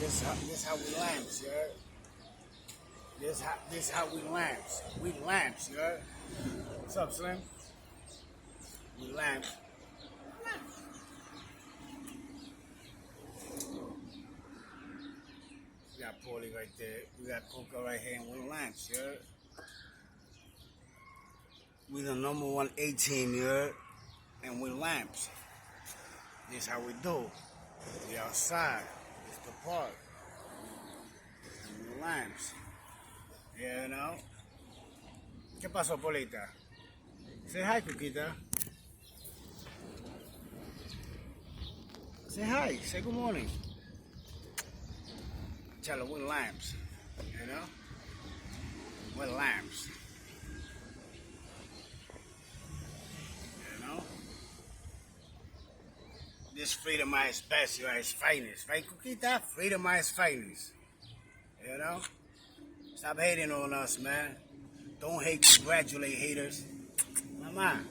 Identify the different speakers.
Speaker 1: This how we lamps, you heard? This how we lamps. We lamps, you heard? What's up, Slim? We lamps. We got Paulie right there. We got Coca right here, and we lamps, you heard? We the number 118, you heard? And we lamps. This how we do. We outside. It's the park. And we lamps. You know? ¿Qué pasó, Polita? Say hi, Coquita. Say hi. Say good morning. Tell her we're lamps. You know? We're lamps. You know? This freedom is best, you know, it's finest. Right, Coquita? Freedom is finest. You know? Stop hating on us, man. Don't hate, congratulate haters. Mama.